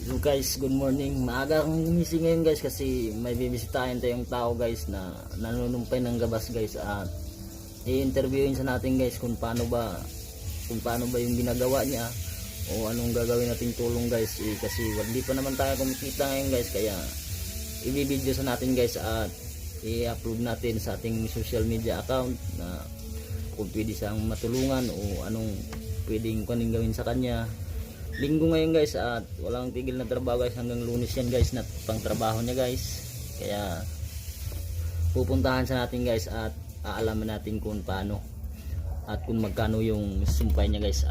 Hello guys, good morning. Maaga akong gumising ngayon guys kasi may bibisitahin tayong tao guys na nanunumpay ng gabas guys at i-interviewin sa natin guys kung paano ba yung ginagawa niya o anong gagawin nating tulong guys kasi hindi pa naman tayo kumikita ngayon guys, kaya i-video sa natin guys at i-upload natin sa ating social media account na kung pwede siyang matulungan o anong pwedeng gawin sa kanya. Linggo ngayon guys at walang tigil na trabaho guys, hanggang Lunes yan guys na pang trabaho niya guys, kaya pupuntahan sa natin guys at aalaman natin kung paano at kung magkano yung sumpay niya guys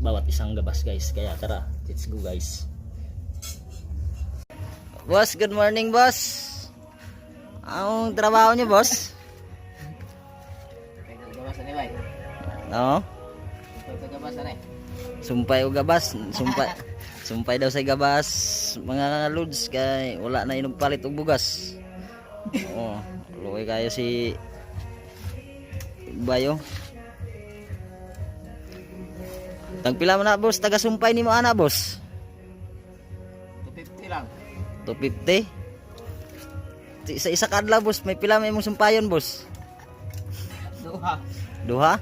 bawat isang gabas guys. Kaya tara, let's go guys. Boss, good morning boss. Anong trabaho niyo boss? No? Sumpay o gabas, sumpay daw sa gabas mga loads kay wala na inog palit og bugas. Oh, luoy kayo si Bayo. Tagpila mo na boss, taga sumpay nimo ana boss? 250 lang. 250? Sa isa kadlaw boss, may pila may imong sumpayon boss? Duha?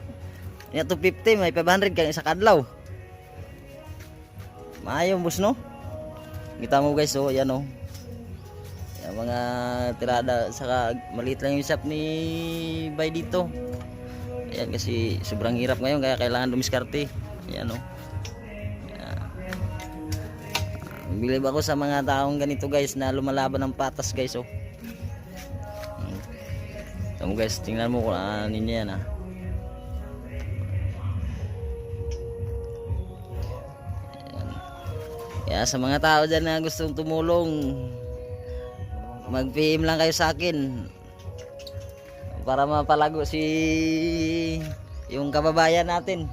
Ya 250, may 500 kang isa kadlaw. Maayong boss no. Kita mo guys, oh yan oh. Yung mga tirada, saka maliit lang yung shop ni Bay dito. Ayan kasi sobrang hirap ngayon kaya kailangan dumiskarte. Ayan oh. Bilib ako sa mga taong ganito guys na lumalaban ng patas guys oh. Ito mo guys, tingnan mo kung ano niya yan ah. Kaya sa mga tao dyan na gustong tumulong, mag-PM lang kayo sa akin para mapalago yung kababayan natin.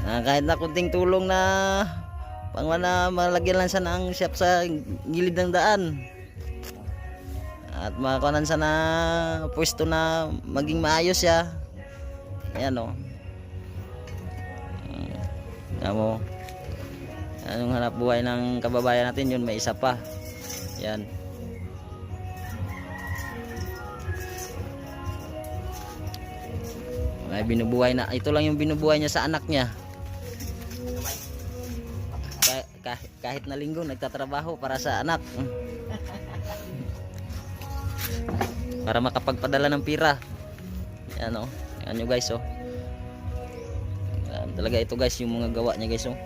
Kahit na kunting tulong na malagyan lang sana ang shop sa gilid ng daan at makakunan sana pwesto na maging maayos siya. Ayan o. Mo, anong hanap buhay ng kababayan natin, yun may isa pa. Yan. May binubuhay na, ito lang yung binubuhay niya sa anak niya. Kahit na linggo nagtatrabaho para sa anak. Para makapagpadala ng pira. Yan o. Yan nyo guys o. Talaga ito guys yung mga gawa niya guys oh.